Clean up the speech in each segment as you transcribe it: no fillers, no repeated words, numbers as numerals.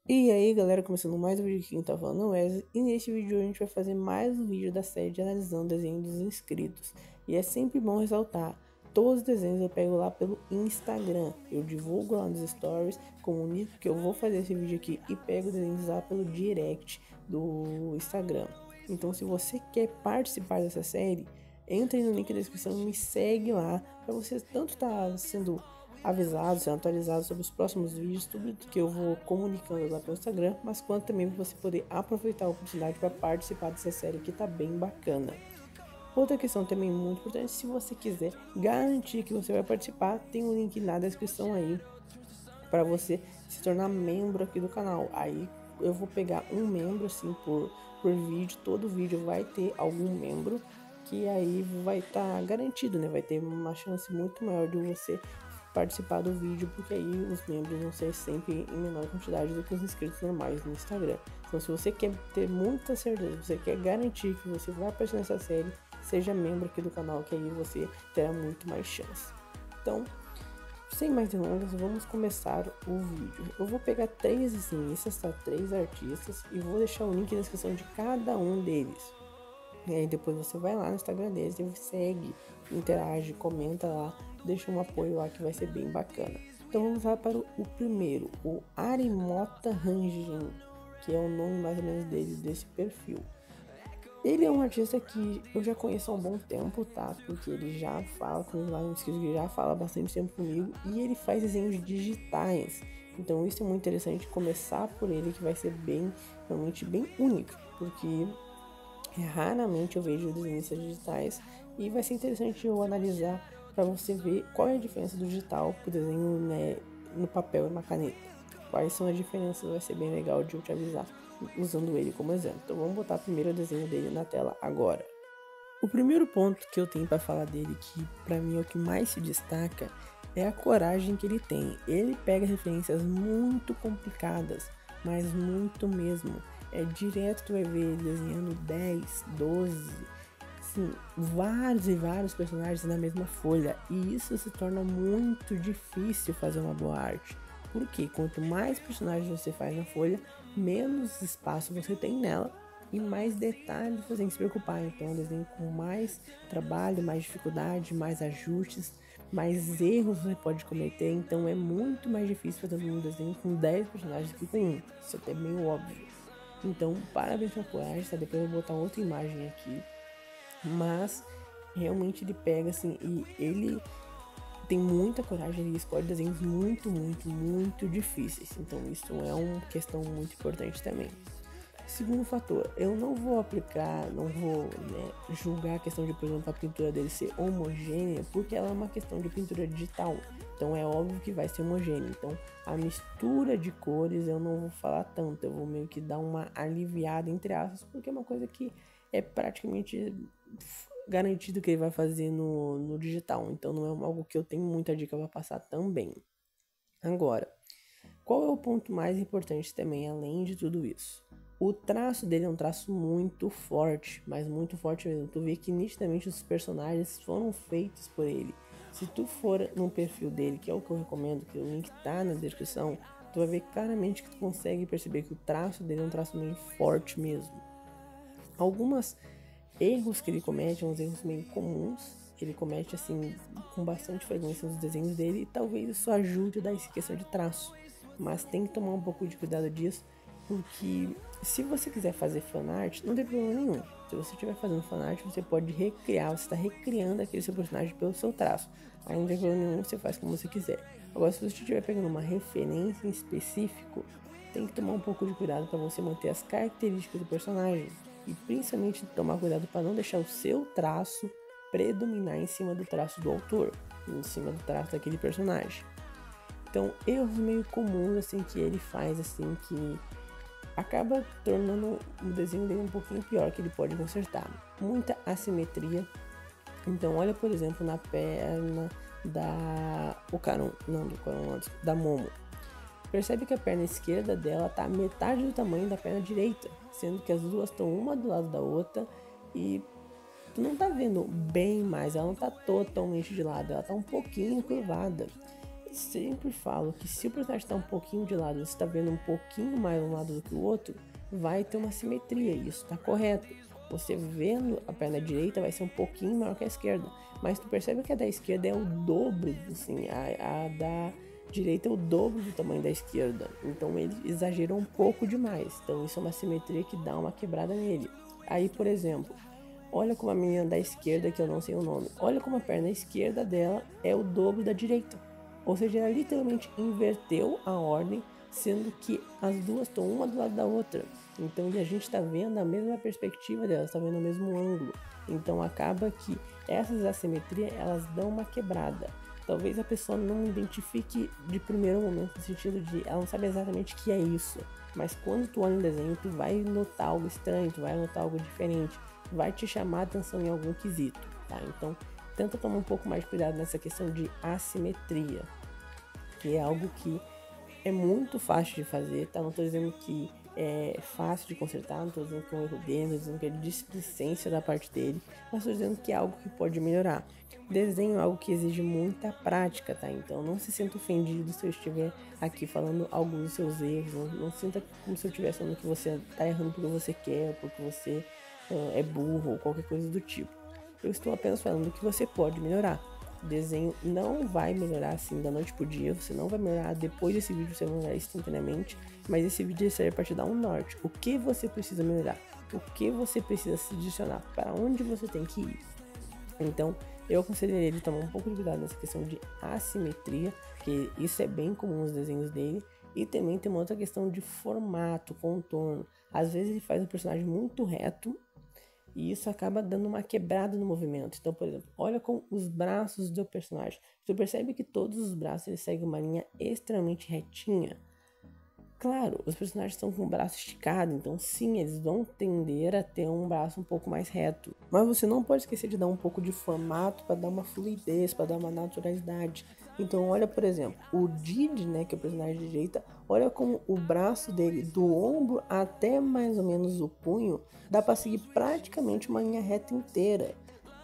E aí galera, começando mais um vídeo aqui, quem tá falando é o Wesley, e neste vídeo a gente vai fazer mais um vídeo da série de analisando desenhos dos inscritos. E é sempre bom ressaltar, todos os desenhos eu pego lá pelo Instagram, eu divulgo lá nos stories, comunico que eu vou fazer esse vídeo aqui e pego desenhos lá pelo direct do Instagram. Então se você quer participar dessa série, entre no link da descrição e me segue lá, para você tanto estar sendo avisado, sendo atualizado sobre os próximos vídeos, tudo que eu vou comunicando lá pelo Instagram, mas quanto também para você poder aproveitar a oportunidade para participar dessa série que tá bem bacana. Outra questão também muito importante, se você quiser garantir que você vai participar, tem um link na descrição aí para você se tornar membro aqui do canal. Aí eu vou pegar um membro assim por vídeo, todo vídeo vai ter algum membro que aí vai estar garantido, né? Vai ter uma chance muito maior de você participar do vídeo, porque aí os membros vão ser sempre em menor quantidade do que os inscritos normais no Instagram. Então se você quer ter muita certeza, você quer garantir que você vai aparecer nessa série, seja membro aqui do canal, que aí você terá muito mais chance. Então, sem mais delongas, vamos começar o vídeo. Eu vou pegar três desenhistas, tá? Três artistas, e vou deixar o link na descrição de cada um deles. E aí depois você vai lá no Instagram deles e segue, interage, comenta lá, deixa um apoio lá que vai ser bem bacana. Então vamos lá para o primeiro, o Arimota Ranjin, que é o nome mais ou menos dele, desse perfil. Ele é um artista que eu já conheço há um bom tempo, tá? Porque ele já fala comigo lá no inscrito, ele já fala bastante tempo comigo e ele faz desenhos digitais. Então isso é muito interessante, começar por ele, que vai ser realmente bem único, porque raramente eu vejo desenhistas digitais e vai ser interessante eu analisar para você ver qual é a diferença do digital pro desenho, né, no papel e na caneta. Quais são as diferenças, vai ser bem legal de eu te avisar usando ele como exemplo. Então vamos botar primeiro o desenho dele na tela agora. O primeiro ponto que eu tenho para falar dele, que para mim é o que mais se destaca, é a coragem que ele tem. Ele pega referências muito complicadas, mas muito mesmo. É direto, tu vai ver ele desenhando 10, 12, assim, vários e vários personagens na mesma folha. E isso se torna muito difícil fazer uma boa arte. Porque quanto mais personagens você faz na folha, menos espaço você tem nela e mais detalhes você tem que se preocupar. Então, um desenho com mais trabalho, mais dificuldade, mais ajustes, mais erros você pode cometer. Então, é muito mais difícil fazer um desenho com 10 personagens do que com um. Isso é até meio óbvio. Então, parabéns pela coragem, tá? Depois eu vou botar outra imagem aqui. Mas, realmente ele pega assim e ele tem muita coragem, ele escolhe desenhos muito, muito, muito difíceis. Então, isso é uma questão muito importante também. Segundo fator, eu não vou aplicar, não vou, né, julgar a questão de, por exemplo, a pintura dele ser homogênea, porque ela é uma questão de pintura digital. Então é óbvio que vai ser homogênea. Então a mistura de cores eu não vou falar tanto, eu vou meio que dar uma aliviada entre aspas, porque é uma coisa que é praticamente garantido que ele vai fazer no digital. Então não é algo que eu tenho muita dica para passar também. Agora, qual é o ponto mais importante também, além de tudo isso? O traço dele é um traço muito forte, mas muito forte mesmo. Tu vê que nitidamente os personagens foram feitos por ele. Se tu for no perfil dele, que é o que eu recomendo, que o link tá na descrição, tu vai ver claramente que tu consegue perceber que o traço dele é um traço meio forte mesmo. Algumas erros que ele comete, uns erros meio comuns, ele comete assim com bastante frequência nos desenhos dele e talvez isso ajude a dar essa questão de traço. Mas tem que tomar um pouco de cuidado disso, porque se você quiser fazer fanart, não tem problema nenhum. Se você estiver fazendo fanart, você pode recriar, você está recriando aquele seu personagem pelo seu traço. Aí não tem problema nenhum, você faz como você quiser. Agora, se você estiver pegando uma referência em específico, tem que tomar um pouco de cuidado para você manter as características do personagem. E principalmente tomar cuidado para não deixar o seu traço predominar em cima do traço do autor, em cima do traço daquele personagem. Então, erros meio comuns assim que ele faz assim que acaba tornando o desenho dele um pouquinho pior, que ele pode consertar. Muita assimetria. Então, olha por exemplo na perna da da Momo. Percebe que a perna esquerda dela tá metade do tamanho da perna direita, sendo que as duas estão uma do lado da outra e tu não tá vendo bem mais, ela não tá totalmente de lado, ela tá um pouquinho curvada. sempre falo que se o personagem está um pouquinho de lado, você está vendo um pouquinho mais um lado do que o outro, vai ter uma simetria, e isso está correto. Você vendo a perna direita vai ser um pouquinho maior que a esquerda, mas tu percebe que a da esquerda é o dobro, assim, a da direita é o dobro do tamanho da esquerda, então ele exagerou um pouco demais, então isso é uma simetria que dá uma quebrada nele. Aí, por exemplo, olha como a menina da esquerda, que eu não sei o nome, olha como a perna esquerda dela é o dobro da direita. Ou seja, ela literalmente inverteu a ordem, sendo que as duas estão uma do lado da outra. Então a gente está vendo a mesma perspectiva delas, está vendo o mesmo ângulo. Então acaba que essas assimetrias, elas dão uma quebrada. Talvez a pessoa não identifique de primeiro momento, no sentido de ela não sabe exatamente o que é isso. Mas quando tu olha um desenho, tu vai notar algo estranho, tu vai notar algo diferente, vai te chamar a atenção em algum quesito, tá? Então, tenta tomar um pouco mais de cuidado nessa questão de assimetria, que é algo que é muito fácil de fazer, tá? Não tô dizendo que é fácil de consertar, não tô dizendo que é um erro dele, não tô dizendo que é displicência da parte dele, mas tô dizendo que é algo que pode melhorar. Desenho é algo que exige muita prática, tá? Então não se sinta ofendido se eu estiver aqui falando alguns dos seus erros, não sinta como se eu estivesse falando que você tá errando porque você quer, porque você é burro ou qualquer coisa do tipo. Eu estou apenas falando que você pode melhorar. O desenho não vai melhorar assim da noite pro dia, você não vai melhorar depois desse vídeo, você vai melhorar instantaneamente, mas esse vídeo serve para te dar um norte. O que você precisa melhorar? O que você precisa se direcionar? Para onde você tem que ir? Então, eu aconselharia ele tomar um pouco de cuidado nessa questão de assimetria, que isso é bem comum nos desenhos dele, e também tem uma outra questão de formato, contorno. Às vezes ele faz um personagem muito reto, e isso acaba dando uma quebrada no movimento. Então, por exemplo, olha com os braços do personagem. Você percebe que todos os braços eles seguem uma linha extremamente retinha. Claro, os personagens estão com o braço esticado, então sim, eles vão tender a ter um braço um pouco mais reto. Mas você não pode esquecer de dar um pouco de formato para dar uma fluidez, para dar uma naturalidade. Então olha, por exemplo, o Didi, né, que é o personagem de direita, olha como o braço dele, do ombro até mais ou menos o punho, dá para seguir praticamente uma linha reta inteira.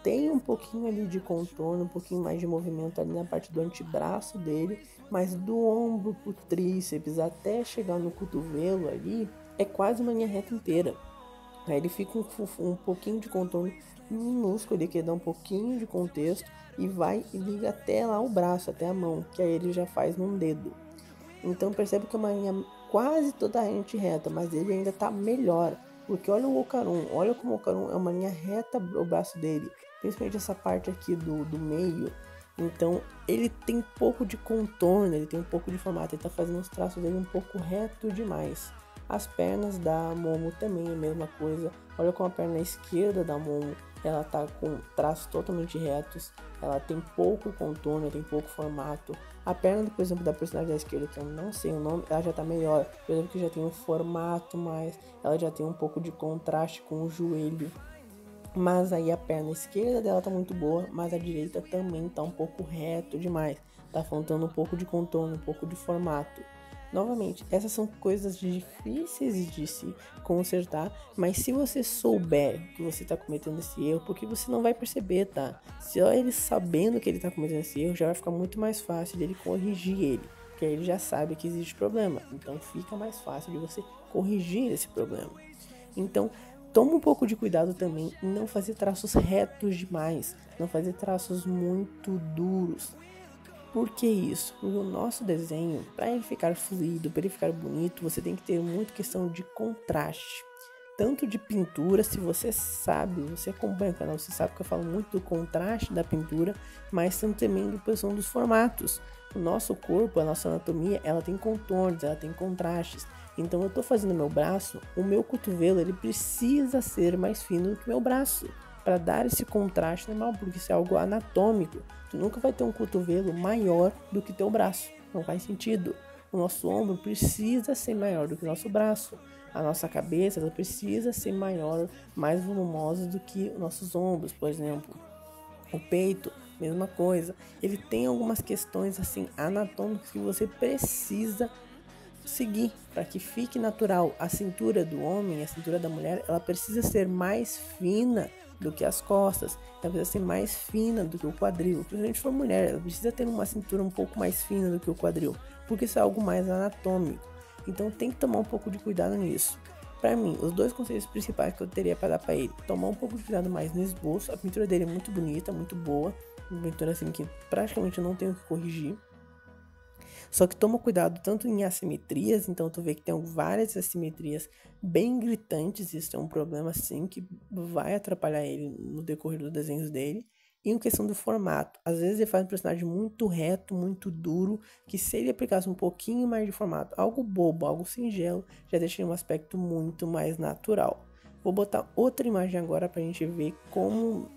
Tem um pouquinho ali de contorno, um pouquinho mais de movimento ali na parte do antebraço dele, mas do ombro pro tríceps até chegar no cotovelo ali, é quase uma linha reta inteira. Aí ele fica um pouquinho de contorno minúsculo ali, que dá um pouquinho de contexto, e vai e liga até lá o braço, até a mão, que aí ele já faz num dedo. Então percebe que é uma linha quase totalmente reta, mas ele ainda tá melhor. Porque olha o Ocarum, olha como o Ocarum é uma linha reta o braço dele, principalmente essa parte aqui do meio. Então ele tem pouco de contorno, ele tem um pouco de formato, ele tá fazendo os traços dele um pouco reto demais. As pernas da Momo também é a mesma coisa. Olha como a perna esquerda da Momo, ela tá com traços totalmente retos, ela tem pouco contorno, tem pouco formato. A perna, por exemplo, da personagem da esquerda, que eu não sei o nome, ela já tá melhor. Por exemplo, que já tem um formato mais, ela já tem um pouco de contraste com o joelho. Mas aí a perna esquerda dela tá muito boa, mas a direita também tá um pouco reto demais. Tá faltando um pouco de contorno, um pouco de formato. Novamente, essas são coisas difíceis de se consertar, mas se você souber que você está cometendo esse erro, porque você não vai perceber, tá? Se ele sabendo que ele está cometendo esse erro, já vai ficar muito mais fácil dele corrigir ele, porque aí ele já sabe que existe problema, então fica mais fácil de você corrigir esse problema. Então, toma um pouco de cuidado também em não fazer traços retos demais, não fazer traços muito duros. Por que isso? Porque o nosso desenho, para ele ficar fluido, para ele ficar bonito, você tem que ter muita questão de contraste. Tanto de pintura, se você sabe, você acompanha o canal, você sabe que eu falo muito do contraste da pintura, mas também da posição dos formatos. O nosso corpo, a nossa anatomia, ela tem contornos, ela tem contrastes. Então eu estou fazendo meu braço, o meu cotovelo ele precisa ser mais fino do que o meu braço, para dar esse contraste normal, porque isso é algo anatômico. Tu nunca vai ter um cotovelo maior do que teu braço, não faz sentido. O nosso ombro precisa ser maior do que o nosso braço. A nossa cabeça ela precisa ser maior, mais volumosa do que os nossos ombros, por exemplo. O peito, mesma coisa. Ele tem algumas questões assim anatômicas que você precisa seguir para que fique natural. A cintura do homem, a cintura da mulher, ela precisa ser mais fina do que as costas, ela precisa ser mais fina do que o quadril, principalmente se for mulher, ela precisa ter uma cintura um pouco mais fina do que o quadril, porque isso é algo mais anatômico, então tem que tomar um pouco de cuidado nisso. Para mim, os dois conselhos principais que eu teria para dar para ele: tomar um pouco de cuidado mais no esboço, a pintura dele é muito bonita, muito boa, uma pintura assim que praticamente não tenho o que corrigir. Só que toma cuidado tanto em assimetrias, então tu vê que tem várias assimetrias bem gritantes, isso é um problema sim que vai atrapalhar ele no decorrer dos desenhos dele. E em questão do formato, às vezes ele faz um personagem muito reto, muito duro, que se ele aplicasse um pouquinho mais de formato, algo bobo, algo singelo, já deixaria um aspecto muito mais natural. Vou botar outra imagem agora pra gente ver como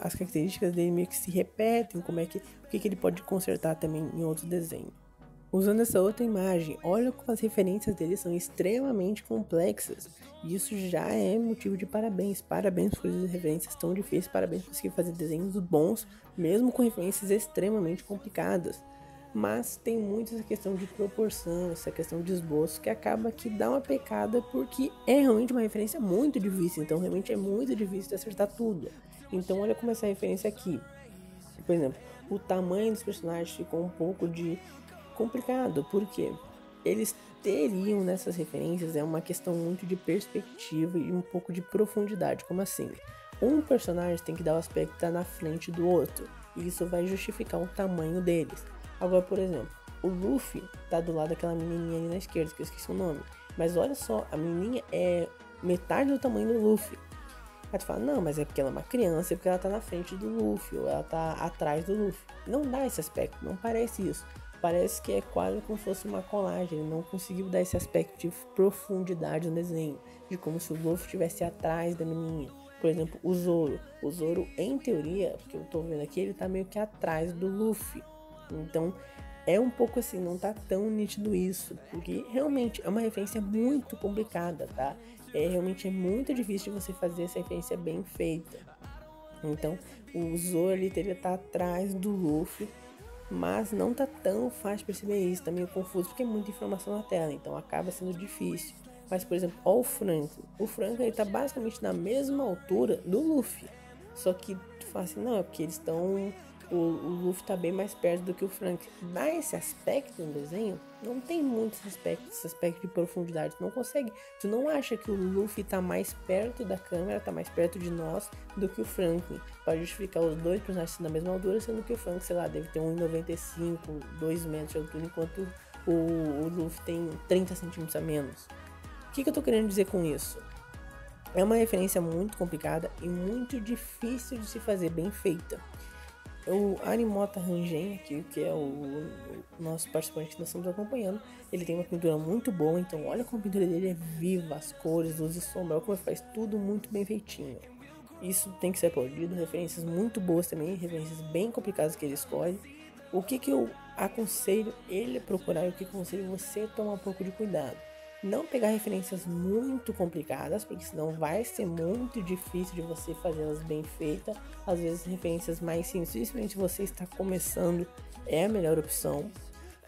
as características dele meio que se repetem, como é que, o que ele pode consertar também em outros desenhos. Usando essa outra imagem, olha como as referências dele são extremamente complexas. E isso já é motivo de parabéns. Parabéns por fazer referências tão difíceis, parabéns por conseguir fazer desenhos bons, mesmo com referências extremamente complicadas. Mas tem muito essa questão de proporção, essa questão de esboço, que acaba que dá uma pecada, porque é realmente uma referência muito difícil. Então realmente é muito difícil de acertar tudo. Então olha como essa referência aqui. Por exemplo, o tamanho dos personagens ficou um pouco complicado, porque eles teriam nessas referências uma questão muito de perspectiva e um pouco de profundidade. Como assim? Um personagem tem que dar o aspecto que tá na frente do outro, e isso vai justificar o tamanho deles. Agora, por exemplo, o Luffy tá do lado daquela menininha ali na esquerda, que eu esqueci o nome, mas olha só, a menininha é metade do tamanho do Luffy. Aí tu fala, não, mas é porque ela é uma criança, é porque ela tá na frente do Luffy, ou ela tá atrás do Luffy. Não dá esse aspecto, não parece isso. Parece que é quase como se fosse uma colagem, ele não conseguiu dar esse aspecto de profundidade no desenho, de como se o Luffy estivesse atrás da menininha. Por exemplo, o Zoro. O Zoro, em teoria, porque eu tô vendo aqui, ele tá meio que atrás do Luffy. Então, é um pouco assim, não tá tão nítido isso, porque realmente é uma referência muito complicada, tá? Realmente é muito difícil de você fazer essa referência bem feita. Então, o Zoro ele teria que estar atrás do Luffy, mas não tá tão fácil perceber isso, tá meio confuso porque é muita informação na tela, então acaba sendo difícil. Mas, por exemplo, ó o Franklin. O Franklin ele tá basicamente na mesma altura do Luffy, só que tu fala assim, não, é porque eles estão... O Luffy tá bem mais perto do que o Franklin. Dá esse aspecto no desenho, não tem muito esse aspecto de profundidade. Tu não consegue. Tu não acha que o Luffy tá mais perto da câmera, tá mais perto de nós do que o Franklin. Para justificar os dois personagens na mesma altura, sendo que o Franklin, sei lá, deve ter 1,95, 2 metros de altura, enquanto o Luffy tem 30 centímetros a menos. O que eu tô querendo dizer com isso? É uma referência muito complicada e muito difícil de se fazer bem feita. O Arimota Rangen, aqui, que é o nosso participante que nós estamos acompanhando, ele tem uma pintura muito boa, então olha como a pintura dele é viva, as cores, luz e sombra, olha como ele faz tudo muito bem feitinho. Isso tem que ser aplaudido, referências muito boas também, referências bem complicadas que ele escolhe. O que eu aconselho ele a procurar e o que eu aconselho você a tomar um pouco de cuidado? Não pegar referências muito complicadas, porque senão vai ser muito difícil de você fazê-las bem feitas. Às vezes referências mais simples, principalmente se você está começando, é a melhor opção.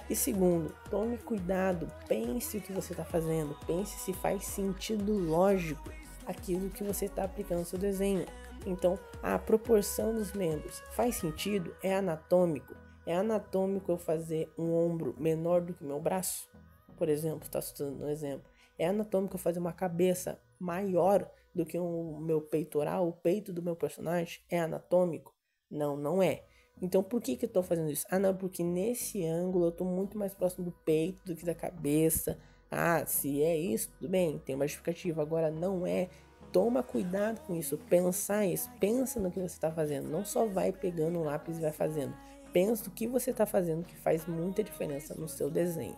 E segundo, tome cuidado, pense o que você está fazendo, pense se faz sentido lógico aquilo que você está aplicando no seu desenho. Então, a proporção dos membros faz sentido? É anatômico? É anatômico eu fazer um ombro menor do que o meu braço? Por exemplo, está citando um exemplo. É anatômico eu fazer uma cabeça maior do que o meu peitoral, o peito do meu personagem? É anatômico? Não, não é. Então por que eu estou fazendo isso? Ah, não, porque nesse ângulo eu estou muito mais próximo do peito do que da cabeça. Ah, se é isso, tudo bem, tem uma justificativa. Agora não é. Toma cuidado com isso, pensar isso, pensa no que você está fazendo. Não só vai pegando um lápis e vai fazendo. Pensa no que você está fazendo, que faz muita diferença no seu desenho.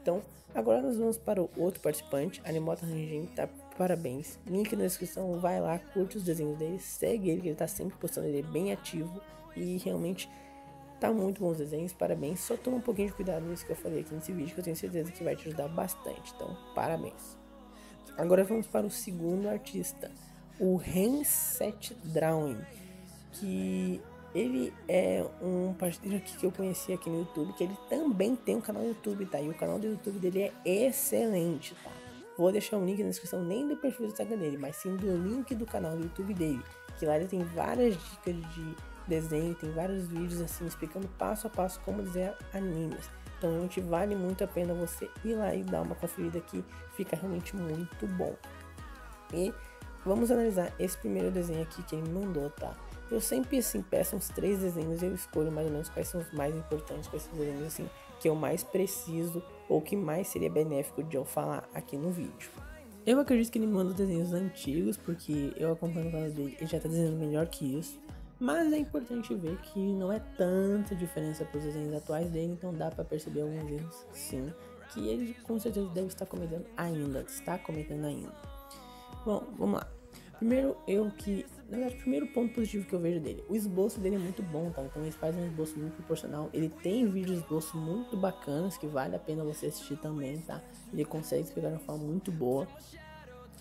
Então, agora nós vamos para o outro participante, Arimota Rangen, tá? Parabéns. Link na descrição, vai lá, curte os desenhos dele, segue ele, que ele tá sempre postando, ele é bem ativo e realmente tá muito bons desenhos, parabéns. Só toma um pouquinho de cuidado nisso que eu falei aqui nesse vídeo, que eu tenho certeza que vai te ajudar bastante. Então, parabéns. Agora vamos para o segundo artista, o Renset Drawing, que ele é um parceiro aqui que eu conheci aqui no YouTube, que ele também tem um canal no YouTube, tá? E o canal do YouTube dele é excelente, tá? vou deixar um link na descrição, nem do perfil do Instagram dele, mas sim do link do canal do YouTube dele, que lá ele tem várias dicas de desenho, tem vários vídeos assim explicando passo a passo como desenhar animes. Então realmente vale muito a pena você ir lá e dar uma conferida, que fica realmente muito bom. E vamos analisar esse primeiro desenho aqui que ele me mandou, tá? Eu sempre assim peço uns 3 desenhos e eu escolho mais ou menos quais são os mais importantes, quais são os desenhos assim que eu mais preciso ou que mais seria benéfico de eu falar aqui no vídeo. Eu acredito que ele manda desenhos antigos, porque eu acompanho o canal dele e já tá desenhando melhor que isso. Mas é importante ver que não é tanta diferença para os desenhos atuais dele, então dá para perceber alguns erros, sim, que ele com certeza deve estar cometendo ainda, Bom, vamos lá. Primeiro primeiro ponto positivo que eu vejo dele, o esboço dele é muito bom, tá? Então ele faz um esboço muito proporcional, ele tem vídeos de esboço muito bacanas, que vale a pena você assistir também, tá? Ele consegue explicar de uma forma muito boa.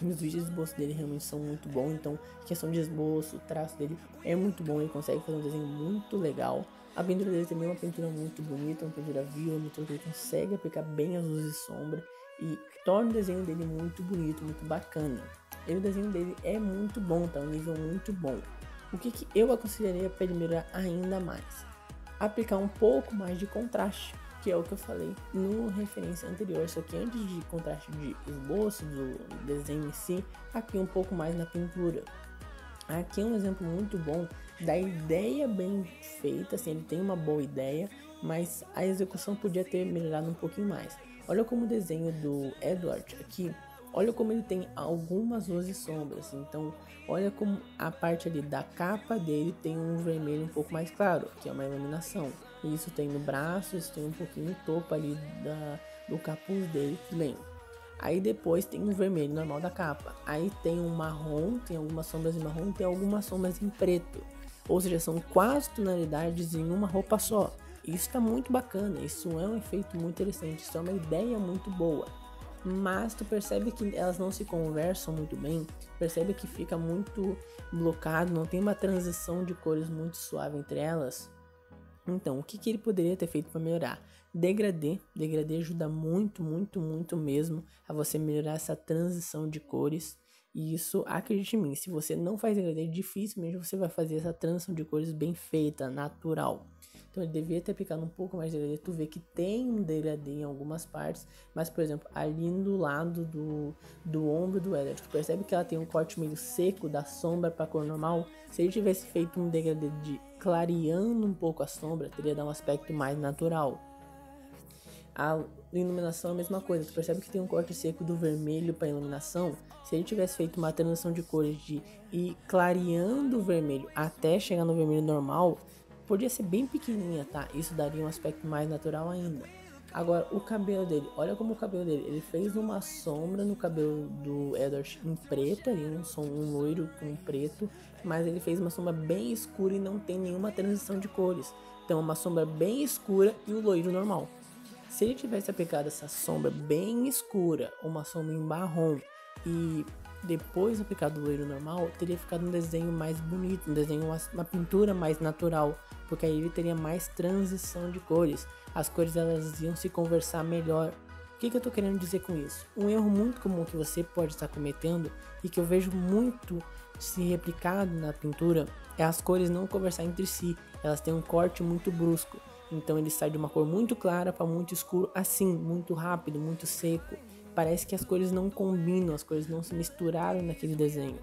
Os vídeos de esboço dele realmente são muito bons, então questão de esboço, o traço dele é muito bom, ele consegue fazer um desenho muito legal. A pintura dele também é uma pintura muito bonita, uma pintura viva, que ele consegue aplicar bem as luzes e sombra e torna o desenho dele muito bonito, muito bacana. E o desenho dele é muito bom, tá? Um nível muito bom. O que eu aconselharia para ele melhorar ainda mais? Aplicar um pouco mais de contraste, que é o que eu falei no referência anterior, só que antes de contraste de esboço do desenho em si, aqui um pouco mais na pintura. Aqui é um exemplo muito bom da ideia bem feita, assim, ele tem uma boa ideia, mas a execução podia ter melhorado um pouquinho mais. Olha como o desenho do Edward aqui, olha como ele tem algumas luzes e sombras, então olha como a parte ali da capa dele tem um vermelho um pouco mais claro, que é uma iluminação. Isso tem no braço, isso tem um pouquinho no topo ali do capuz dele, bem. Aí depois tem um vermelho normal da capa. Aí tem um marrom, tem algumas sombras em marrom, tem algumas sombras em preto. Ou seja, são 4 tonalidades em uma roupa só. Isso tá muito bacana, isso é um efeito muito interessante, isso é uma ideia muito boa. Mas tu percebe que elas não se conversam muito bem, percebe que fica muito blocado, não tem uma transição de cores muito suave entre elas. Então, o que ele poderia ter feito para melhorar? Degradê ajuda muito, muito, muito mesmo a você melhorar essa transição de cores. E isso, acredite em mim, se você não faz degradê, dificilmente você vai fazer essa transição de cores bem feita, natural. Então ele devia ter aplicado um pouco mais de degradê. Tu vê que tem um degradê em algumas partes, mas por exemplo, ali do lado do ombro do Edward, tu percebe que ela tem um corte meio seco da sombra para cor normal. Se ele tivesse feito um degradê de clareando um pouco a sombra, teria dar um aspecto mais natural. A iluminação é a mesma coisa, tu percebe que tem um corte seco do vermelho para iluminação. Se ele tivesse feito uma transição de cores de ir clareando o vermelho até chegar no vermelho normal, podia ser bem pequenininha, tá? Isso daria um aspecto mais natural ainda. Agora, o cabelo dele, olha como o cabelo dele, ele fez uma sombra no cabelo do Edward em preto, ali um loiro com preto, mas ele fez uma sombra bem escura e não tem nenhuma transição de cores. Então, uma sombra bem escura e o loiro normal. Se ele tivesse aplicado essa sombra bem escura, uma sombra em marrom e depois aplicado o loiro normal, teria ficado um desenho mais bonito, uma pintura mais natural, porque aí ele teria mais transição de cores, as cores elas iam se conversar melhor. O que eu tô querendo dizer com isso? Um erro muito comum que você pode estar cometendo e que eu vejo muito se replicado na pintura é as cores não conversar entre si, elas têm um corte muito brusco. Então ele sai de uma cor muito clara para muito escuro, assim, muito rápido, muito seco. Parece que as cores não combinam, as cores não se misturaram naquele desenho.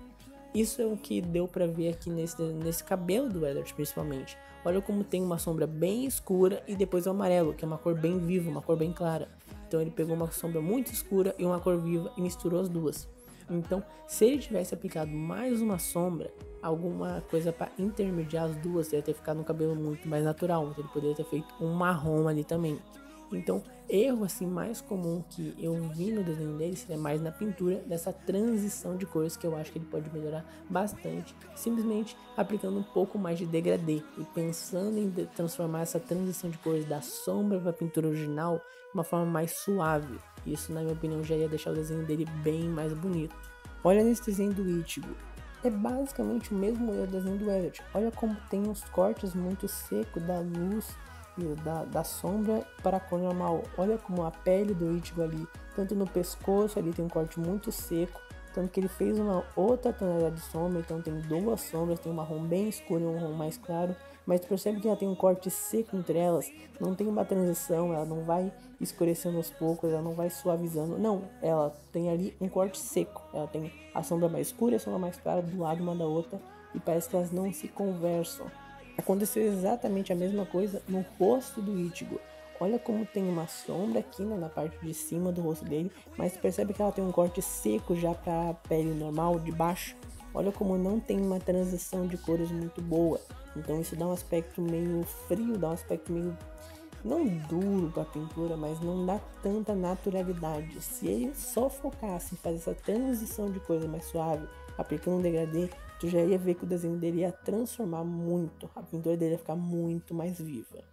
Isso é o que deu para ver aqui nesse cabelo do Edward, principalmente. Olha como tem uma sombra bem escura e depois o amarelo, que é uma cor bem viva, uma cor bem clara. Então ele pegou uma sombra muito escura e uma cor viva e misturou as duas. Então, se ele tivesse aplicado mais uma sombra, alguma coisa para intermediar as duas, ia ter ficado um cabelo muito mais natural. Então, ele poderia ter feito um marrom ali também. Então, erro assim mais comum que eu vi no desenho dele seria mais na pintura, dessa transição de cores, que eu acho que ele pode melhorar bastante, simplesmente aplicando um pouco mais de degradê e pensando em transformar essa transição de cores da sombra para a pintura original de uma forma mais suave. Isso, na minha opinião, já ia deixar o desenho dele bem mais bonito. Olha nesse desenho do Ichigo, é basicamente o mesmo erro do desenho do Edward. Olha como tem uns cortes muito secos da luz da sombra para a cor normal. Olha como a pele do Ichigo ali Tanto no pescoço ali tem um corte muito seco, tanto que ele fez uma outra tonalidade de sombra, então tem duas sombras, tem um marrom bem escuro e um marrom mais claro, mas tu percebe que ela tem um corte seco entre elas, não tem uma transição, ela não vai escurecendo aos poucos, ela não vai suavizando, não, ela tem ali um corte seco, ela tem a sombra mais escura e a sombra mais clara do lado uma da outra, e parece que elas não se conversam. Aconteceu exatamente a mesma coisa no rosto do Ichigo. Olha como tem uma sombra aqui, né, na parte de cima do rosto dele, mas percebe que ela tem um corte seco já para a pele normal de baixo. Olha como não tem uma transição de cores muito boa. Então isso dá um aspecto meio frio, dá um aspecto meio não duro para a pintura, mas não dá tanta naturalidade. Se ele só focasse em fazer essa transição de cores mais suave, aplicando um degradê, tu já ia ver que o desenho dele ia transformar muito, a pintura dele ia ficar muito mais viva.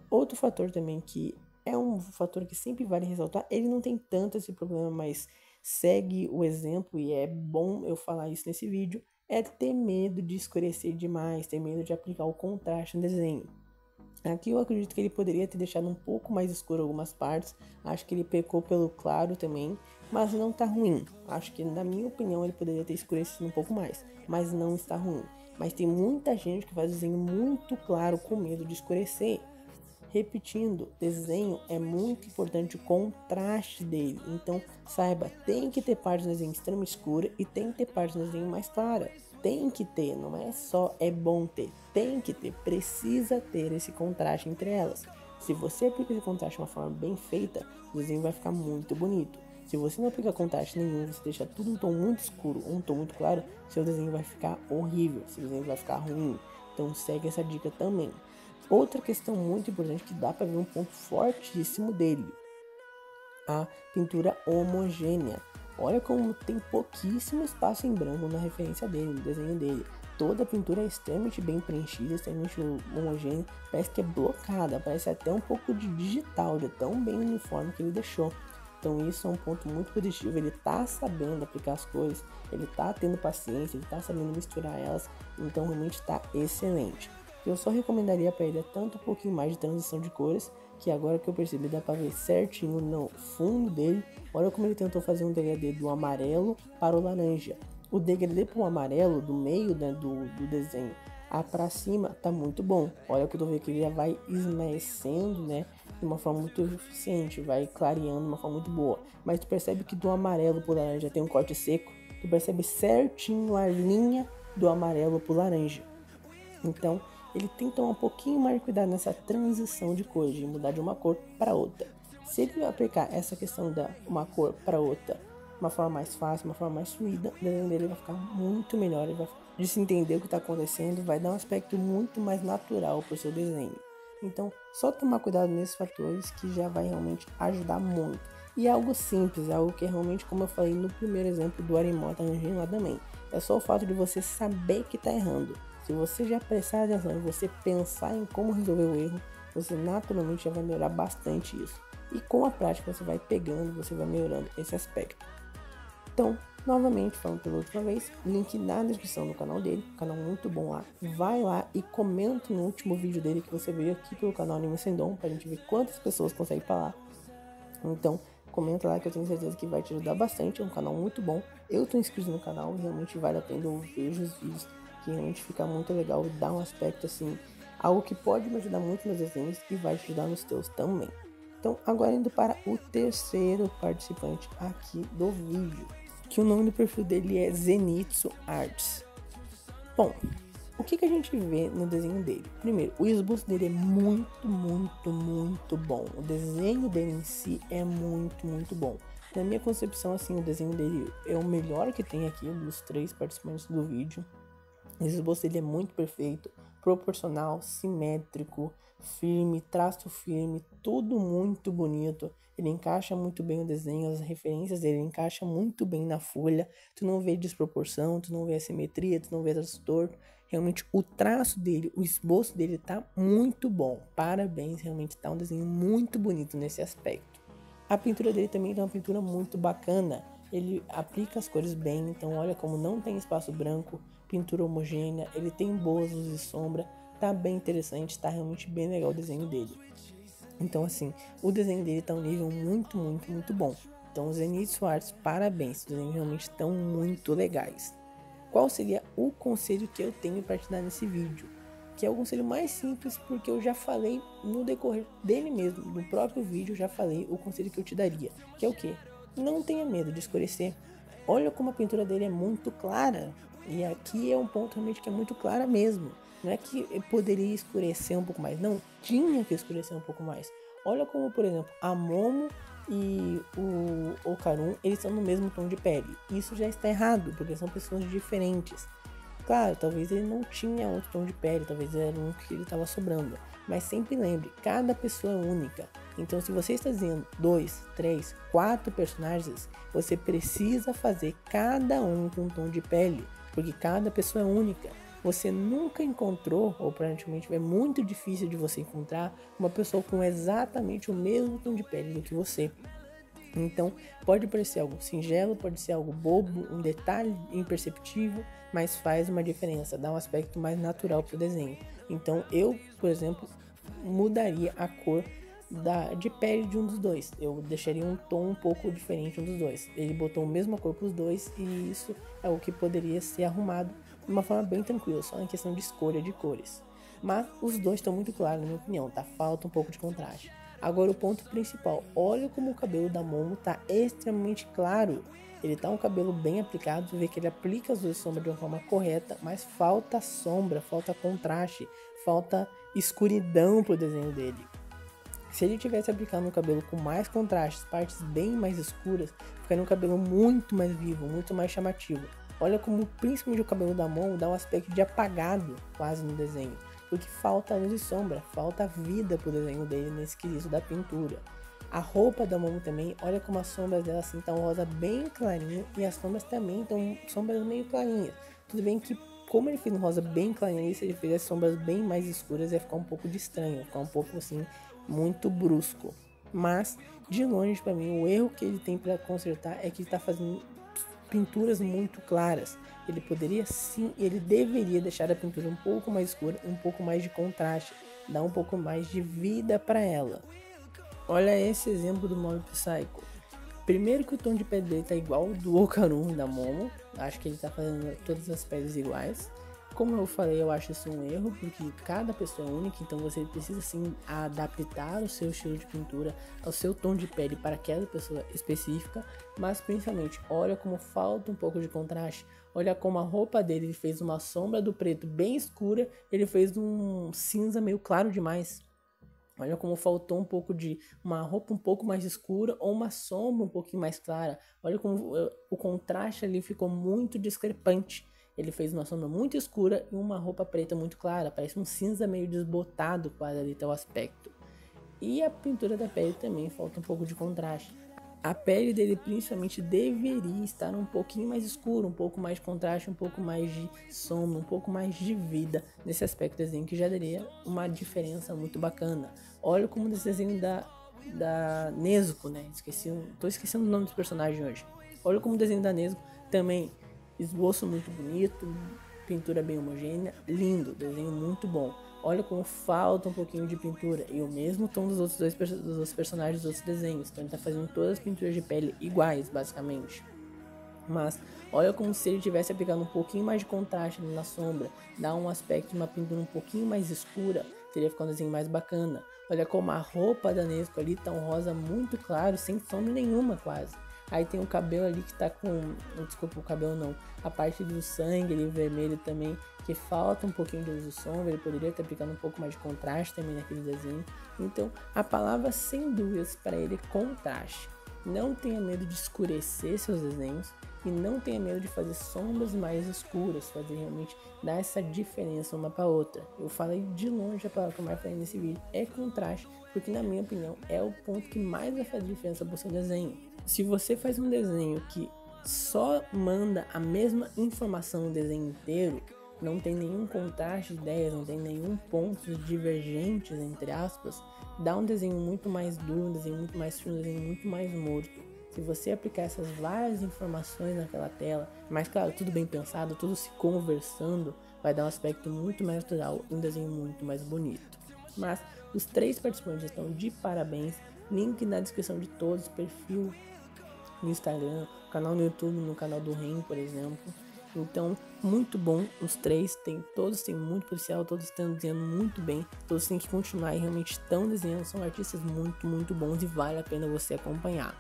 Outro fator também que é um fator que sempre vale ressaltar, ele não tem tanto esse problema, mas segue o exemplo e é bom eu falar isso nesse vídeo, é ter medo de escurecer demais, ter medo de aplicar o contraste no desenho. Aqui eu acredito que ele poderia ter deixado um pouco mais escuro algumas partes, acho que ele pecou pelo claro também, mas não tá ruim. Acho que, na minha opinião, ele poderia ter escurecido um pouco mais, mas não está ruim. Mas tem muita gente que faz desenho muito claro com medo de escurecer. Repetindo, desenho é muito importante o contraste dele. Então, saiba, tem que ter parte do desenho extremamente escura e tem que ter parte do desenho mais clara. Tem que ter, não é só é bom ter. Tem que ter, precisa ter esse contraste entre elas. Se você aplica esse contraste de uma forma bem feita, o desenho vai ficar muito bonito. Se você não aplica contraste nenhum, você deixa tudo um tom muito escuro ou um tom muito claro, seu desenho vai ficar horrível, seu desenho vai ficar ruim. Então segue essa dica também. Outra questão muito importante que dá para ver um ponto fortíssimo dele, a pintura homogênea. Olha como tem pouquíssimo espaço em branco na referência dele, no desenho dele. Toda a pintura é extremamente bem preenchida, extremamente homogênea, parece que é blocada, parece até um pouco de digital, de tão bem uniforme que ele deixou. Então isso é um ponto muito positivo, ele tá sabendo aplicar as cores, ele tá tendo paciência, ele tá sabendo misturar elas, então realmente tá excelente. Eu só recomendaria para ele é tanto um pouquinho mais de transição de cores, que agora que eu percebi dá para ver certinho no fundo dele. Olha como ele tentou fazer um degradê do amarelo para o laranja. O degradê para o amarelo do meio, né, do desenho para cima tá muito bom. Olha que eu tô vendo que ele já vai esmaecendo, né, de uma forma muito eficiente, vai clareando de uma forma muito boa. Mas tu percebe que do amarelo para o laranja tem um corte seco. Tu percebe certinho a linha do amarelo para o laranja. Então, ele tem que tomar um pouquinho mais de cuidado nessa transição de cores, de mudar de uma cor para outra. Se ele aplicar essa questão da uma cor para outra, uma forma mais fácil, uma forma mais fluida, o desenho dele vai ficar muito melhor, ele vai de se entender o que está acontecendo, vai dar um aspecto muito mais natural para o seu desenho. Então, só tomar cuidado nesses fatores que já vai realmente ajudar muito. E é algo simples, é algo que é realmente, como eu falei no primeiro exemplo do Arimota Rangel lá também, é só o fato de você saber que está errando. Se você já prestar atenção e você pensar em como resolver o erro, você naturalmente já vai melhorar bastante isso. E com a prática você vai pegando, você vai melhorando esse aspecto. Então, novamente, falando pela última vez, link na descrição do canal dele, canal muito bom lá. Vai lá e comenta no último vídeo dele que você veio aqui pelo canal Anime Sem Dom, pra gente ver quantas pessoas conseguem falar. Então, comenta lá que eu tenho certeza que vai te ajudar bastante, é um canal muito bom. Eu tô inscrito no canal e realmente vale a pena, eu vejo os vídeos que realmente fica muito legal, dá um aspecto assim, algo que pode me ajudar muito nos desenhos e vai te ajudar nos teus também. Então, agora indo para o terceiro participante aqui do vídeo, que o nome do perfil dele é Zenitsu Arts. Bom, o que a gente vê no desenho dele? Primeiro, o esboço dele é muito bom. O desenho dele em si é muito bom. Na minha concepção, assim, o desenho dele é o melhor que tem aqui dos três participantes do vídeo. O esboço dele é muito perfeito, proporcional, simétrico, firme, traço firme, tudo muito bonito. Ele encaixa muito bem o desenho, as referências dele encaixam muito bem na folha. Tu não vê desproporção, tu não vê assimetria, tu não vê traço torto. Realmente o traço dele, o esboço dele tá muito bom. Parabéns, realmente tá um desenho muito bonito nesse aspecto. A pintura dele também é uma pintura muito bacana. Ele aplica as cores bem, então olha como não tem espaço branco, pintura homogênea, ele tem boas luzes e sombra, tá bem interessante, tá realmente bem legal o desenho dele. Então assim, o desenho dele tá um nível muito bom. Então, Zenitsu Arts, parabéns, os desenhos realmente estão muito legais. Qual seria o conselho que eu tenho para te dar nesse vídeo? Que é o conselho mais simples, porque eu já falei no decorrer dele mesmo, no próprio vídeo eu já falei o conselho que eu te daria, que é o que? Não tenha medo de escurecer. Olha como a pintura dele é muito clara, e aqui é um ponto realmente que é muito clara mesmo. Não é que poderia escurecer um pouco mais, não, tinha que escurecer um pouco mais. Olha como, por exemplo, a Momo e o Okarun, eles estão no mesmo tom de pele. Isso já está errado, porque são pessoas diferentes. Claro, talvez ele não tinha outro tom de pele, talvez era um que ele estava sobrando. Mas sempre lembre, cada pessoa é única. Então, se você está dizendo 2, 3, 4 personagens, você precisa fazer cada um com um tom de pele, porque cada pessoa é única. Você nunca encontrou, ou praticamente é muito difícil de você encontrar, uma pessoa com exatamente o mesmo tom de pele do que você. Então, pode parecer algo singelo, pode ser algo bobo, um detalhe imperceptível, mas faz uma diferença, dá um aspecto mais natural para o desenho. Então, eu, por exemplo, mudaria a cor de pele de um dos dois. Eu deixaria um tom um pouco diferente um dos dois. Ele botou a mesma cor para os dois e isso é o que poderia ser arrumado de uma forma bem tranquila, só em questão de escolha de cores. Mas os dois estão muito claros, na minha opinião, tá? Falta um pouco de contraste. Agora o ponto principal, olha como o cabelo da Momo tá extremamente claro. Ele tá um cabelo bem aplicado, você vê que ele aplica as luzes de sombra de uma forma correta, mas falta sombra, falta contraste, falta escuridão pro desenho dele. Se ele tivesse aplicado um cabelo com mais contrastes, partes bem mais escuras, ficaria um cabelo muito mais vivo, muito mais chamativo. Olha como principalmente o cabelo da Momo dá um aspecto de apagado quase no desenho, porque falta luz e sombra, falta vida pro desenho dele nesse quesito da pintura. A roupa da Momo também, olha como as sombras dela assim estão rosa bem clarinho e as sombras também estão sombras meio clarinhas. Tudo bem que como ele fez um rosa bem clarinho, se ele fizesse sombras bem mais escuras ia ficar um pouco de estranho, ia ficar um pouco assim muito brusco. Mas de longe para mim o erro que ele tem para consertar é que ele está fazendo pinturas muito claras. Ele poderia sim, ele deveria deixar a pintura um pouco mais escura, um pouco mais de contraste, dar um pouco mais de vida para ela. Olha esse exemplo do Mob Psycho. Primeiro que o tom de pele dele tá igual ao do Okarun da Momo. Acho que ele tá fazendo todas as peles iguais. Como eu falei, eu acho isso um erro, porque cada pessoa é única, então você precisa sim adaptar o seu estilo de pintura ao seu tom de pele para aquela pessoa específica, mas principalmente, olha como falta um pouco de contraste, olha como a roupa dele, ele fez uma sombra do preto bem escura, ele fez um cinza meio claro demais. Olha como faltou um pouco de uma roupa um pouco mais escura ou uma sombra um pouquinho mais clara. Olha como o contraste ali ficou muito discrepante. Ele fez uma sombra muito escura e uma roupa preta muito clara. Parece um cinza meio desbotado quase ali tal aspecto. E a pintura da pele também falta um pouco de contraste. A pele dele principalmente deveria estar um pouquinho mais escura, um pouco mais de contraste, um pouco mais de sombra, um pouco mais de vida nesse aspecto do desenho, que já daria uma diferença muito bacana. Olha como nesse desenho da Nezuko, né? Tô esquecendo o nome dos personagens hoje. Olha como o desenho da Nezuko também, esboço muito bonito, pintura bem homogênea, lindo, desenho muito bom. Olha como falta um pouquinho de pintura. E o mesmo tom dos outros personagens dos outros desenhos. Então ele tá fazendo todas as pinturas de pele iguais, basicamente. Mas olha como se ele tivesse aplicado um pouquinho mais de contraste na sombra. Dá um aspecto de uma pintura um pouquinho mais escura. Teria ficado um desenho mais bacana. Olha como a roupa da Nezuko ali tá um rosa muito claro, sem sombra nenhuma quase. Aí tem o cabelo ali que tá com... Desculpa, o cabelo não. A parte do sangue ali, vermelho também, que falta um pouquinho de luz e sombra. Ele poderia ter aplicado um pouco mais de contraste também naquele desenho. Então, a palavra sem dúvidas para ele é contraste. Não tenha medo de escurecer seus desenhos. E não tenha medo de fazer sombras mais escuras. Fazer realmente dar essa diferença uma para outra. Eu falei de longe, a palavra que eu mais falei nesse vídeo é contraste. Porque na minha opinião é o ponto que mais vai fazer diferença para o seu desenho. Se você faz um desenho que só manda a mesma informação no desenho inteiro, não tem nenhum contraste de ideias, não tem nenhum ponto divergentes, entre aspas, dá um desenho muito mais duro, um desenho muito mais frio, um desenho muito mais morto. Se você aplicar essas várias informações naquela tela, mas claro, tudo bem pensado, tudo se conversando, vai dar um aspecto muito mais natural e um desenho muito mais bonito. Mas os 3 participantes estão de parabéns, link na descrição de todos, perfil no Instagram, canal no YouTube, no canal do Ren, por exemplo. Então, muito bom, os três, todos têm muito potencial, todos estão desenhando muito bem, todos têm que continuar e realmente estão desenhando, são artistas muito bons e vale a pena você acompanhar.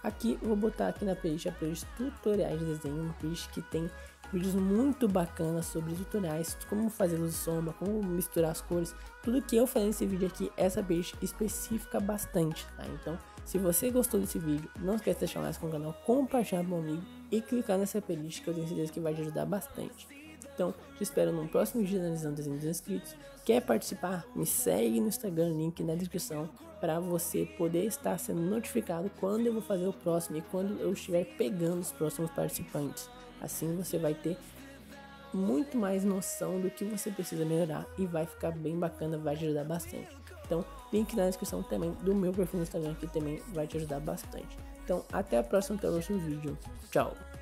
Aqui, eu vou botar aqui na playlist a playlist tutoriais de desenho, uma playlist que tem vídeos muito bacanas sobre tutoriais, como fazer luz e sombra, como misturar as cores, tudo que eu falei nesse vídeo aqui, essa playlist especifica bastante, tá? Então, se você gostou desse vídeo, não esquece de deixar um like no canal, compartilhar com o amigo e clicar nessa playlist que eu tenho certeza que vai te ajudar bastante. Então, te espero no próximo vídeo analisando desenhos dos inscritos. Quer participar? Me segue no Instagram, link na descrição, para você poder estar sendo notificado quando eu vou fazer o próximo e quando eu estiver pegando os próximos participantes. Assim você vai ter muito mais noção do que você precisa melhorar e vai ficar bem bacana, vai te ajudar bastante. Então, link na descrição também do meu perfil no Instagram que também vai te ajudar bastante. Então, até a próxima, até o próximo vídeo. Tchau!